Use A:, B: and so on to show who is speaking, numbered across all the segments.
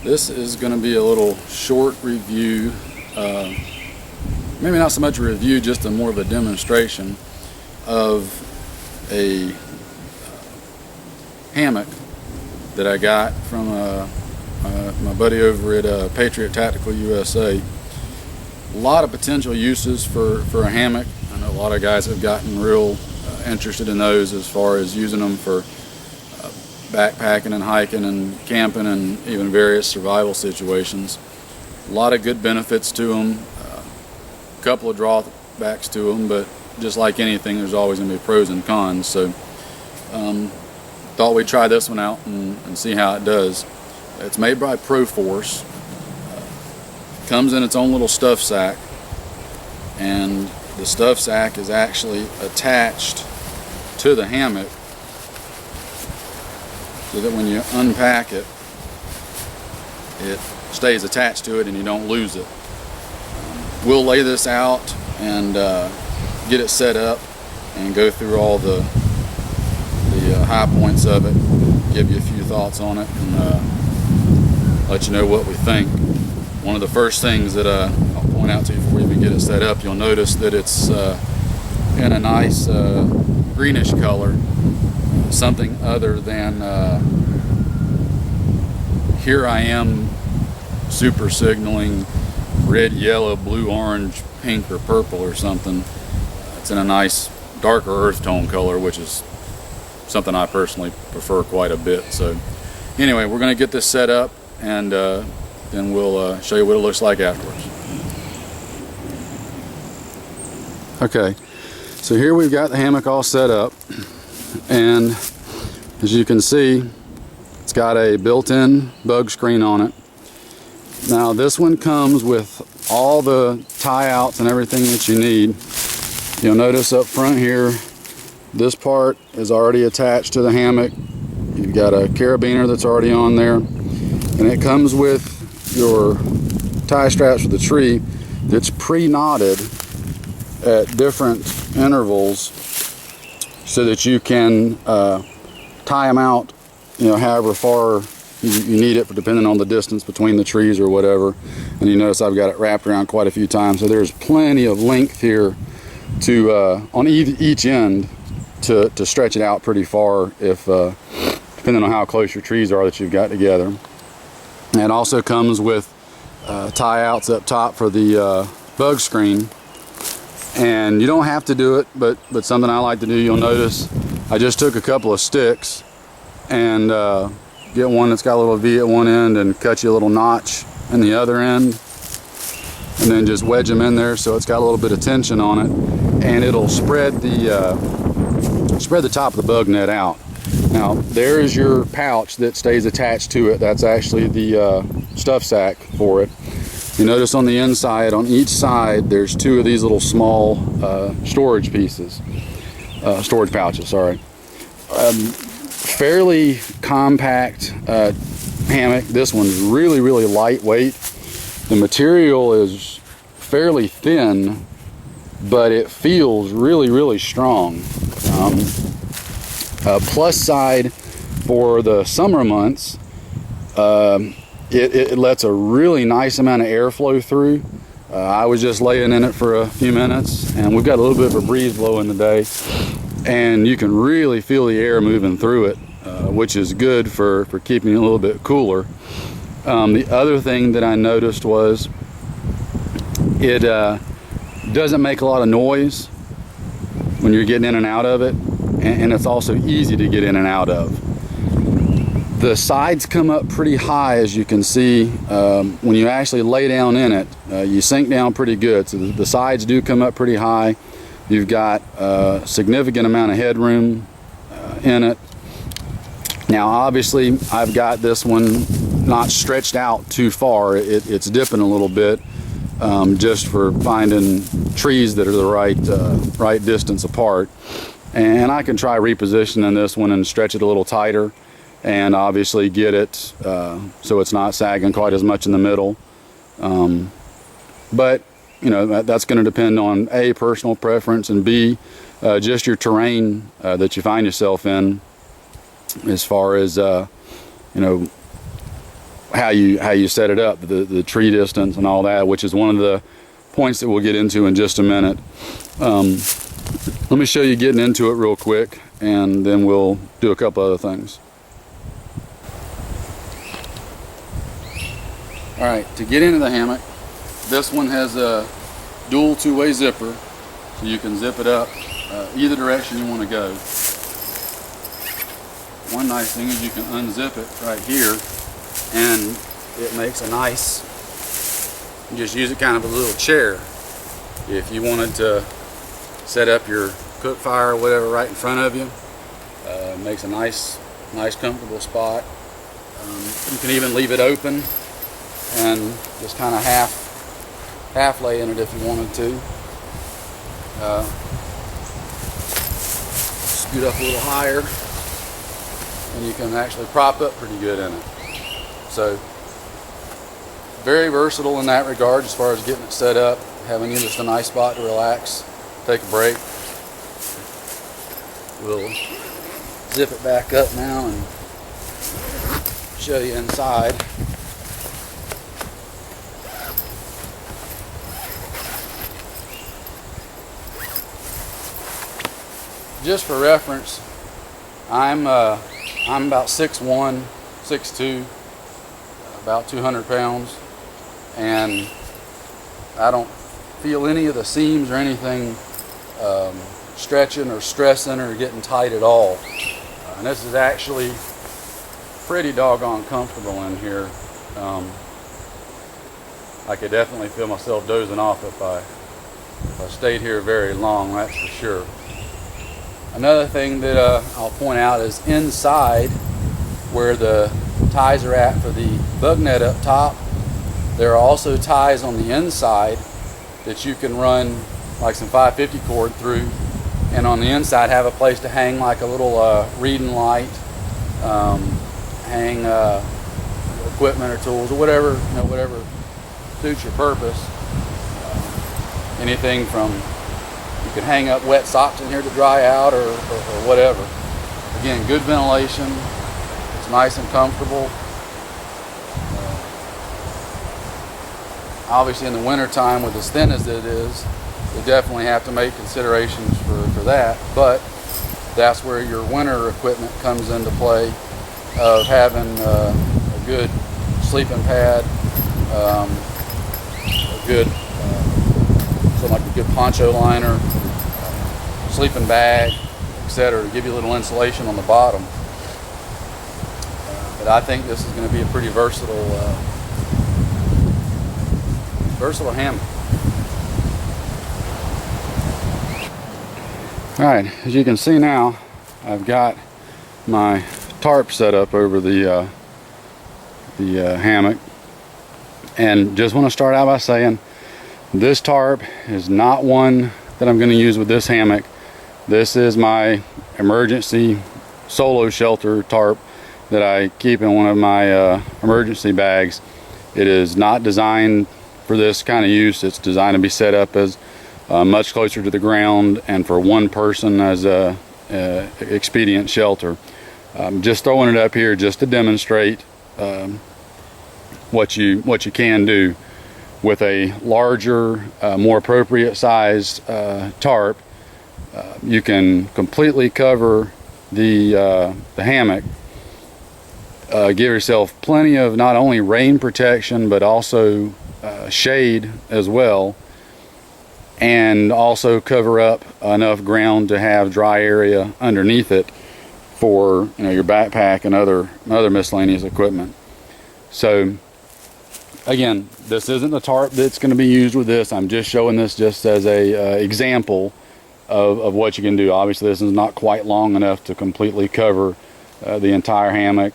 A: This is going to be a little short review, maybe not so much a review, just more of a demonstration of a hammock that I got from my buddy over at Patriot Tactical USA. A lot of potential uses for a hammock. I know a lot of guys have gotten real interested in those as far as using them for backpacking and hiking and camping and even various survival situations. A lot of good benefits to them, a couple of drawbacks to them, but just like anything, there's always going to be pros and cons. So thought we'd try this one out and see how it does. It's made by ProForce. Comes in its own little stuff sack, and the stuff sack is actually attached to the hammock so that when you unpack it, it stays attached to it and you don't lose it. We'll lay this out and get it set up and go through all the high points of it, give you a few thoughts on it, and let you know what we think. One of the first things that I'll point out to you before we even get it set up, you'll notice that it's in a nice greenish color, something other than here I am super signaling red, yellow, blue, orange, pink, or purple or something. It's in a nice darker earth tone color, which is something I personally prefer quite a bit. So anyway, we're going to get this set up, and then we'll show you what it looks like afterwards. Okay, so here we've got the hammock all set up, and as you can see, it's got a built-in bug screen on it. Now this one comes with all the tie outs and everything that you need. You'll notice up front here, this part is already attached to the hammock. You've got a carabiner that's already on there, and it comes with your tie straps for the tree that's pre-knotted at different intervals so that you can tie them out, you know, however far you need it, for depending on the distance between the trees or whatever. And you notice I've got it wrapped around quite a few times, so there's plenty of length here to on each end to stretch it out pretty far, if depending on how close your trees are that you've got together. And it also comes with tie outs up top for the bug screen, and you don't have to do it, but something I like to do, you'll notice I just took a couple of sticks and get one that's got a little V at one end and cut you a little notch in the other end, and then just wedge them in there so it's got a little bit of tension on it, and it'll spread the top of the bug net out. Now there is your pouch that stays attached to it. That's actually the stuff sack for it. You notice on the inside, on each side, there's two of these little small storage pieces, storage pouches, sorry. Fairly compact hammock. This one's really, really lightweight. The material is fairly thin, but it feels really, really strong. Plus side for the summer months, it lets a really nice amount of airflow through. I was just laying in it for a few minutes, and we've got a little bit of a breeze blowing today, and you can really feel the air moving through it, which is good for keeping it a little bit cooler. The other thing that I noticed was it doesn't make a lot of noise when you're getting in and out of it, and it's also easy to get in and out of. The sides come up pretty high, as you can see. When you actually lay down in it, you sink down pretty good, so the sides do come up pretty high. You've got a significant amount of headroom in it. Now obviously I've got this one not stretched out too far. It's dipping a little bit, just for finding trees that are the right distance apart. And I can try repositioning this one and stretch it a little tighter, and obviously get it so it's not sagging quite as much in the middle. But you know, that's going to depend on A, personal preference, and B, just your terrain that you find yourself in, as far as you know, how you set it up, the tree distance and all that, which is one of the points that we'll get into in just a minute. Let me show you getting into it real quick, and then we'll do a couple other things. All right, to get into the hammock, this one has a dual two-way zipper, so you can zip it up either direction you want to go. One nice thing is you can unzip it right here, and it makes a nice, you just use it kind of a little chair. If you wanted to set up your cook fire or whatever right in front of you, it makes a nice comfortable spot. You can even leave it open and just kind of half lay in it if you wanted to. Scoot up a little higher, and you can actually prop up pretty good in it. So very versatile in that regard as far as getting it set up, having just a nice spot to relax, take a break. We'll zip it back up now and show you inside. Just for reference, I'm about 6'1", 6'2", about 200 pounds, and I don't feel any of the seams or anything stretching or stressing or getting tight at all. And this is actually pretty doggone comfortable in here. I could definitely feel myself dozing off if I stayed here very long, that's for sure. Another thing that I'll point out is inside where the ties are at for the bug net up top, there are also ties on the inside that you can run like some 550 cord through, and on the inside have a place to hang like a little reading light, hang equipment or tools or whatever, whatever suits your purpose. Anything from, you can hang up wet socks in here to dry out or whatever. Again, good ventilation. It's nice and comfortable. Obviously in the winter time, with as thin as it is, you definitely have to make considerations for that, but that's where your winter equipment comes into play, of having a good sleeping pad, a good something like a good poncho liner, sleeping bag, etc., to give you a little insulation on the bottom. But I think this is going to be a pretty versatile hammock. Alright, as you can see now, I've got my tarp set up over the hammock, and just want to start out by saying this tarp is not one that I'm going to use with this hammock. This is my emergency solo shelter tarp that I keep in one of my emergency bags. It is not designed for this kind of use. It's designed to be set up as much closer to the ground and for one person as a expedient shelter. Just throwing it up here just to demonstrate what you can do with a larger, more appropriate sized tarp. You can completely cover the hammock. Give yourself plenty of not only rain protection but also shade as well, and also cover up enough ground to have dry area underneath it for your backpack and other miscellaneous equipment. So again, this isn't the tarp that's going to be used with this. I'm just showing this just as a example of what you can do. Obviously this is not quite long enough to completely cover the entire hammock,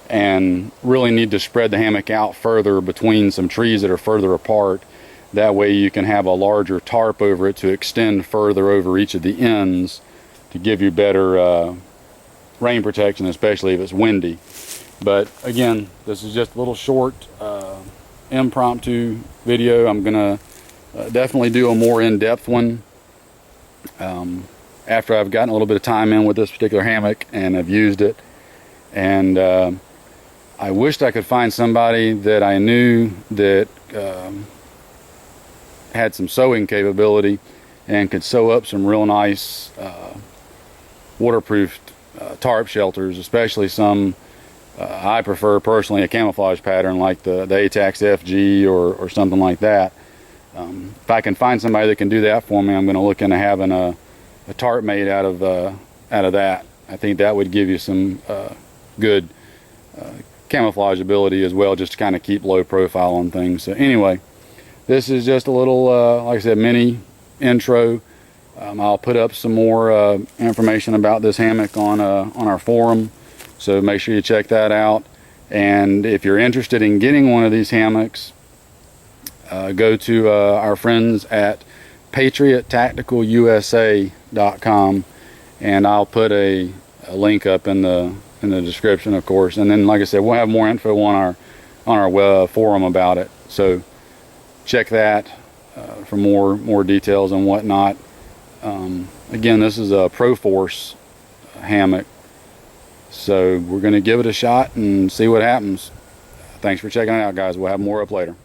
A: and really need to spread the hammock out further between some trees that are further apart. That way you can have a larger tarp over it to extend further over each of the ends to give you better rain protection, especially if it's windy. But again, this is just a little short impromptu video. I'm gonna definitely do a more in-depth one after I've gotten a little bit of time in with this particular hammock and I've used it. And I wished I could find somebody that I knew that had some sewing capability and could sew up some real nice waterproof tarp shelters, especially some I prefer personally a camouflage pattern like the ATAX FG or something like that. If I can find somebody that can do that for me, I'm going to look into having a tarp made out of that. I think that would give you some good camouflage ability as well, just to kind of keep low profile on things. So anyway, this is just a little, like I said, mini intro. I'll put up some more information about this hammock on our forum, so make sure you check that out. And if you're interested in getting one of these hammocks, go to our friends at PatriotTacticalUSA.com, and I'll put a link up in the description, of course. And then, like I said, we'll have more info on our forum about it. So check that for more details and whatnot. Again, this is a ProForce hammock, so we're going to give it a shot and see what happens. Thanks for checking it out, guys. We'll have more up later.